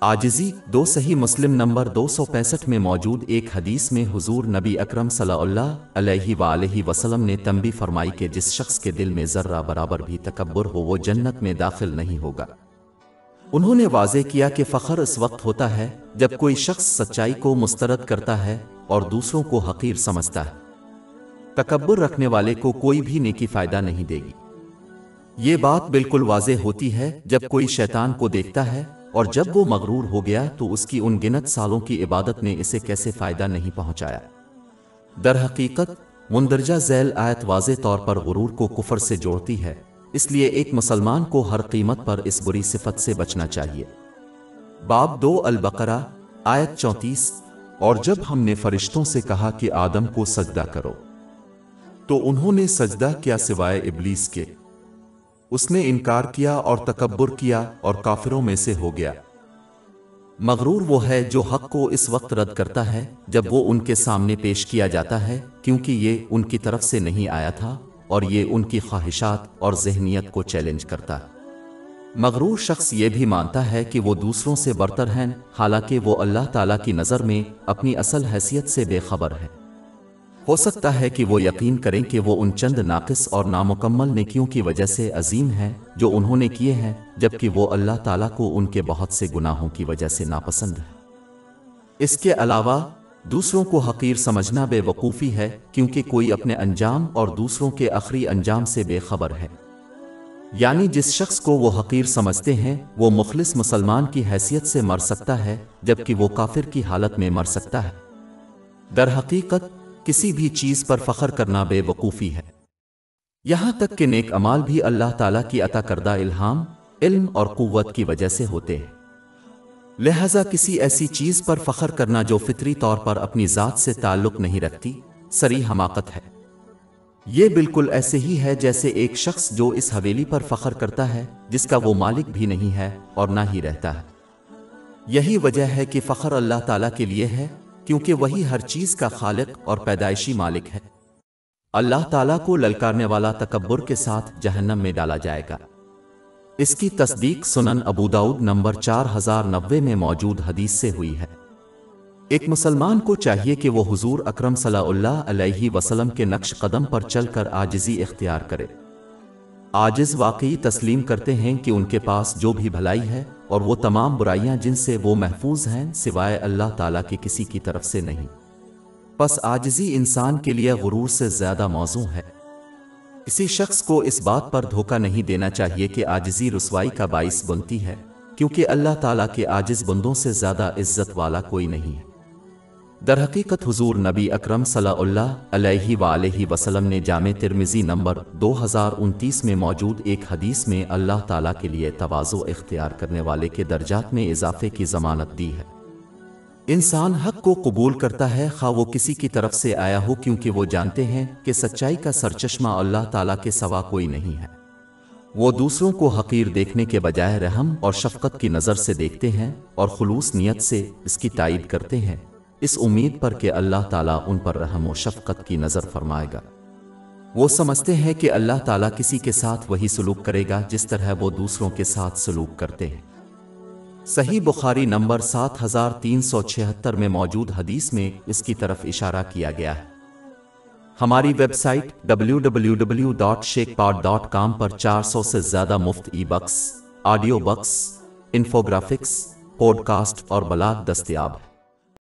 आजिज़ी दो सही मुस्लिम नंबर 265 में मौजूद एक हदीस में हुजूर नबी अकरम सल्लल्लाहु अलैहि वसल्लम ने तंबी फरमाई कि जिस शख्स के दिल में ज़र्रा बराबर भी तकब्बुर हो वो जन्नत में दाखिल नहीं होगा। उन्होंने वाज़े किया कि फ़ख्र इस वक्त होता है जब कोई शख्स सच्चाई को मुस्तरद करता है और दूसरों को हक़ीर समझता है। तकब्बुर रखने वाले को कोई भी नेकी फ़ायदा नहीं देगी। ये बात बिल्कुल वाज़े होती है जब कोई शैतान को देखता है और जब वो मगरूर हो गया तो उसकी उन गिनत सालों की इबादत ने इसे कैसे फ़ायदा नहीं पहुंचाया। दर हकीकत मुंदरजा ज़ैल आयत वाज़े तौर पर गुरूर को कुफ्र से जोड़ती है, इसलिए एक मुसलमान को हर कीमत पर इस बुरी सिफत से बचना चाहिए। बाब 2 अल-बकरा आयत 34। और जब हमने फरिश्तों से कहा कि आदम को सजदा करो तो उन्होंने सजदा किया सिवाय इब्लीस के। उसने इनकार किया और तकब्बुर किया और काफिरों में से हो गया। मगरूर वो है जो हक को इस वक्त रद्द करता है जब वो उनके सामने पेश किया जाता है, क्योंकि ये उनकी तरफ से नहीं आया था और ये उनकी ख्वाहिशात और ज़हनियत को चैलेंज करता है। मगरूर शख्स ये भी मानता है कि वो दूसरों से बरतर हैं, हालांकि वो अल्लाह ताला की नज़र में अपनी असल हैसियत से बेखबर है। हो सकता है कि वो यकीन करें कि वो उन चंद नाक़िस और नामुकम्मल नेकियों की वजह से अजीम हैं जो उन्होंने किए हैं, जबकि वो अल्लाह ताला को उनके बहुत से गुनाहों की वजह से नापसंद है। इसके अलावा दूसरों को हक़ीर समझना बेवकूफ़ी है, क्योंकि कोई अपने अंजाम और दूसरों के आखिरी अंजाम से बेखबर है। यानी जिस शख्स को वो हक़ीर समझते हैं वो मुखलिस मुसलमान की हैसियत से मर सकता है, जबकि वो काफिर की हालत में मर सकता है। दर हकीकत किसी भी चीज़ पर फ़ख्र करना बेवकूफ़ी है। यहाँ तक कि नेक अमाल भी अल्लाह ताला की अता करदा इल्हाम, इल्म और क़ुव्वत की वजह से होते हैं। लिहाजा किसी ऐसी चीज़ पर फ़ख्र करना जो फितरी तौर पर अपनी ज़ात से ताल्लुक़ नहीं रखती, सरी हमाकत है। ये बिल्कुल ऐसे ही है जैसे एक शख्स जो इस हवेली पर फ़ख्र करता है जिसका वो मालिक भी नहीं है और ना ही रहता है। यही वजह है कि फ़ख्र अल्लाह ताला के लिए है, क्योंकि वही हर चीज़ का खालिक और पैदाइशी मालिक है। अल्लाह ताला को ललकारने वाला तकब्बुर के साथ जहन्नम में डाला जाएगा। इसकी तस्दीक सुनन अबू दाऊद नंबर 4090 में मौजूद हदीस से हुई है। एक मुसलमान को चाहिए कि वो हुजूर अकरम सल्लल्लाहु अलैहि वसल्लम के नक्श कदम पर चलकर आजिज़ी इख्तियार करे। आजिज़ वाकई तस्लीम करते हैं कि उनके पास जो भी भलाई है और वो तमाम बुराइयां जिनसे वो महफूज हैं सिवाय अल्लाह ताला के किसी की तरफ से नहीं। बस आजिज़ी इंसान के लिए गुरूर से ज़्यादा मौजू है। किसी शख्स को इस बात पर धोखा नहीं देना चाहिए कि आजिज़ी रुसवाई का बाइस बनती है, क्योंकि अल्लाह ताला के आजिज़ बंदों से ज़्यादा इज्जत वाला कोई नहीं है। दर हकीकत हुजूर नबी अकरम सल्लल्लाहु अलैहि वसल्लम ने जामे तिर्मिज़ी नंबर 2029 में मौजूद एक हदीस में अल्लाह ताला के लिए तवाज़ु इख्तियार करने वाले के दर्जात में इजाफे की ज़मानत दी है। इंसान हक़ को कबूल करता है खा वो किसी की तरफ से आया हो, क्योंकि वो जानते हैं कि सच्चाई का सरचश्मा अल्लाह ताला के सिवा कोई नहीं है। वो दूसरों को हक़ीर देखने के बजाय रहम और शफ़क़त की नज़र से देखते हैं और खुलूस नियत से इसकी तायीद करते हैं, इस उम्मीद पर कि अल्लाह ताला उन पर रहम और शफ़क़त की नज़र फरमाएगा। वो समझते हैं कि अल्लाह ताला किसी के साथ वही सलूक करेगा जिस तरह वो दूसरों के साथ सलूक करते हैं। सही बुखारी नंबर 7376 में मौजूद हदीस में इसकी तरफ इशारा किया गया है। हमारी वेबसाइट www.sheikhpod.com पर 400 से ज़्यादा मुफ्त e-books, audio books, infographics, podcast और बलाग दस्तयाब है।